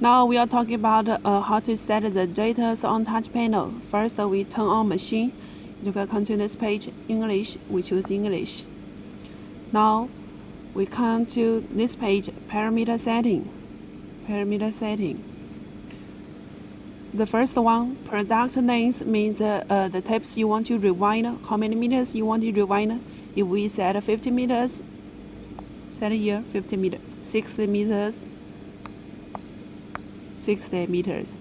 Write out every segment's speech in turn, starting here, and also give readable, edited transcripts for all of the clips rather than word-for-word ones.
Now we are talking about how to set the data on touch panel. First, we turn on machine. It will come to this page, English. We choose English. Now we come to this page, parameter setting. Parameter setting. The first one, product names, means the tapes you want to rewind, how many meters you want to rewind. If we set 50 meters, set here 50 meters, 60 meters, 60 meters.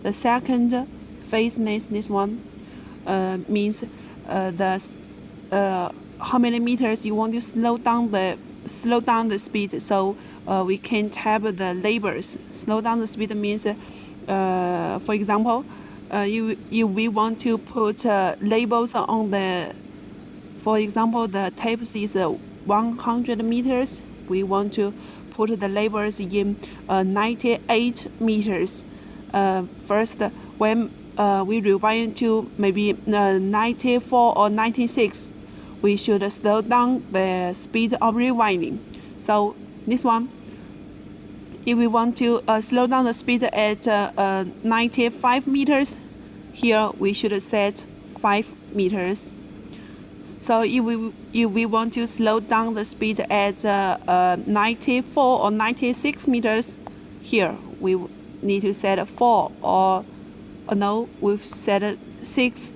The second phase next, this one means how many meters you want to slow down the speed. So we can tab the labels. Slow down the speed means, for example, if we want to put labels on the, for example, the tapes is 100 meters. We want to put the labels in 98 meters. First, when we rewind to maybe 94 or 96, we should slow down the speed of rewinding. So this one, if we want to slow down the speed at 95 meters, here we should set 5 meters. So if we want to slow down the speed at 94 or 96 meters, here we need to set 4 or no, we've set 6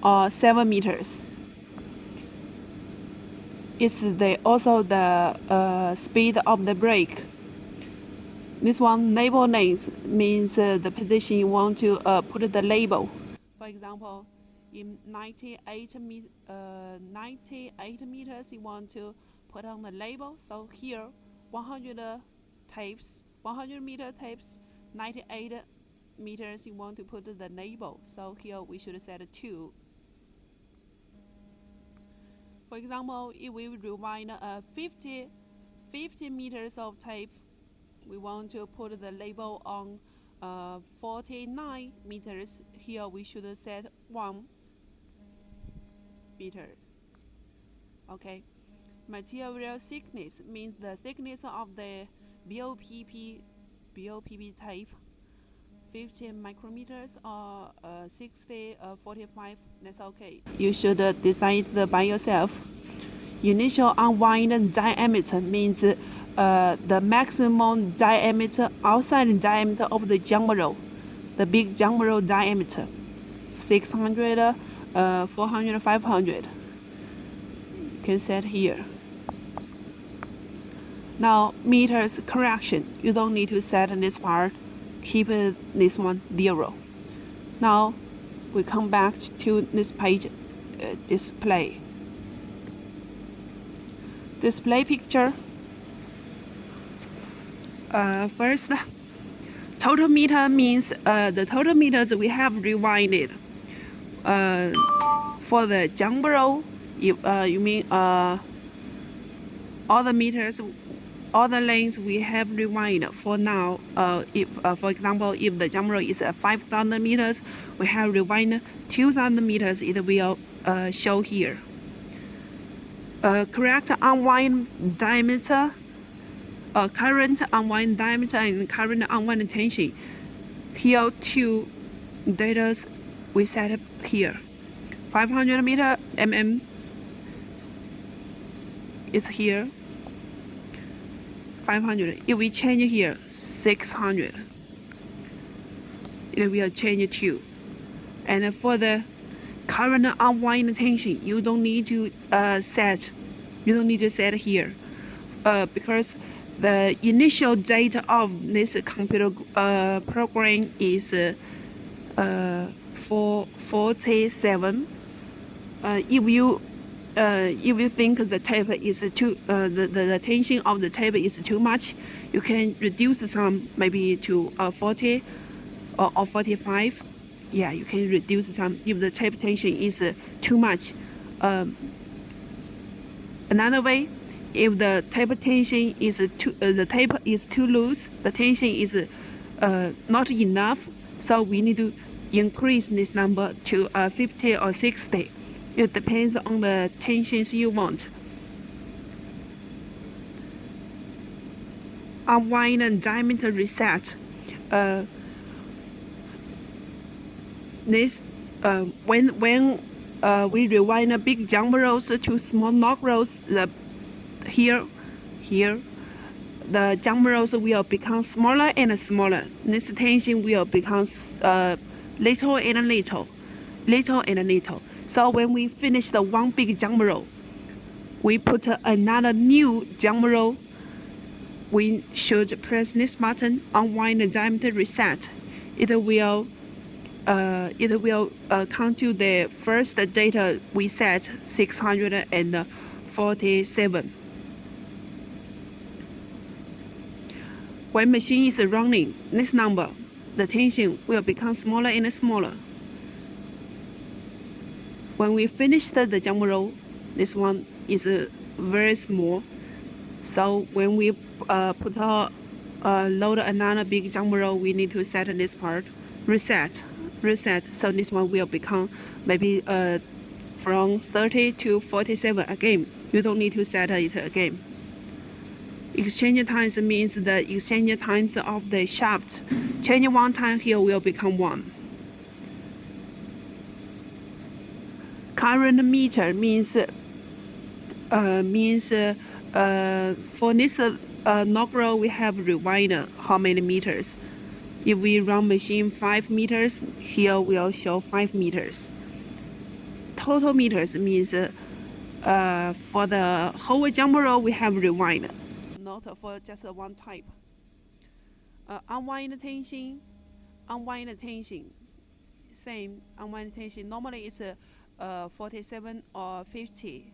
or 7 meters. It's also the speed of the brake. This one, label names, means the position you want to put the label. For example, in 98 meters, you want to put on the label. So here, 100 meter tapes, 98 meters, you want to put the label. So here we should set 2. For example, if we rewind 50 meters of tape, we want to put the label on 49 meters. Here we should set 1 meters. Okay. Material thickness means the thickness of the BOPP tape. 50 micrometers or 60 or 45, that's okay. You should decide by yourself. Initial unwind diameter means the maximum diameter outside diameter of the jump roll, the big jump roll diameter, 600, 400, 500. You can set here. Now meters correction, you don't need to set this part. Keep this one 0. Now we come back to this page, display picture. First, total meter means the total meters we have rewinded. For the jump roll, you mean all the meters, all the lengths we have rewind. For now, if for example, if the jump roll is 5,000 meters, we have rewind 2,000 meters. It will show here. Correct unwind diameter, current unwind diameter and current unwind tension. Here 2 data we set up here. 500 meter mm is here. 500. If we change here 600, it will change too. And for the current unwind tension, you don't need to set. You don't need to set here, because the initial data of this computer program is 447. If you think the tape is too, the tension of the tape is too much, you can reduce some, maybe to 40 or 45. Yeah, you can reduce some if the tape tension is too much. Another way, if the tape tension is the tape is too loose, the tension is not enough, so we need to increase this number to 50 or 60. It depends on the tensions you want. unwind and diameter reset. When we rewind a big jump rolls to small knock rolls, here the jump rolls will become smaller and smaller. This tension will become little and little. So when we finish the one big jump roll, we put another new jump roll. We should press this button, unwind the diameter reset. It will count to the first data we set, 647. When machine is running, this number, the tension will become smaller and smaller. When we finish the jump roll, this one is very small. So when we load another big jump roll, we need to set this part, reset. So this one will become maybe from 30 to 47 again. You don't need to set it again. Exchange times means the exchange times of the shaft. Change one time here will become 1. Current meter means for this knock roll we have rewinder how many meters. If we run machine 5 meters, here will show 5 meters. Total meters means for the whole jump roll we have rewind, not for just one type. Unwind tension, same. Unwind tension normally it's 47 or 50.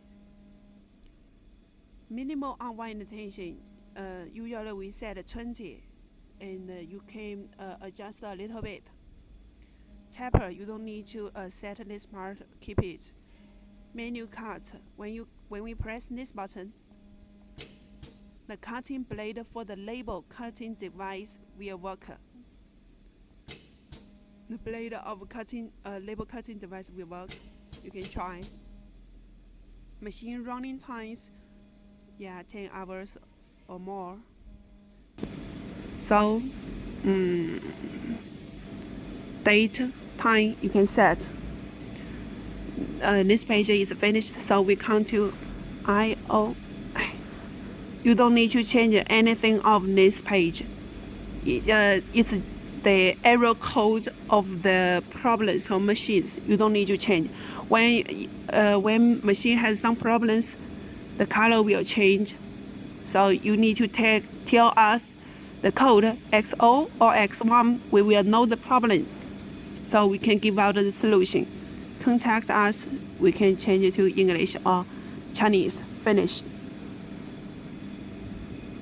Minimal unwind tension, usually we set 20, and you can adjust a little bit. Taper, you don't need to set this part, keep it. Menu cut, when we press this button, the cutting blade for the label cutting device will work. The blade of label cutting device will work. You can try. Machine running times, 10 hours or more. So, date, time you can set. This page is finished, so we come to I/O. You don't need to change anything of this page. It's the error code of the problems of machines. You don't need to change. When machine has some problems, the color will change. So you need to tell us the code XO or X1. We will know the problem, so we can give out the solution. Contact us. We can change it to English or Chinese. Finished.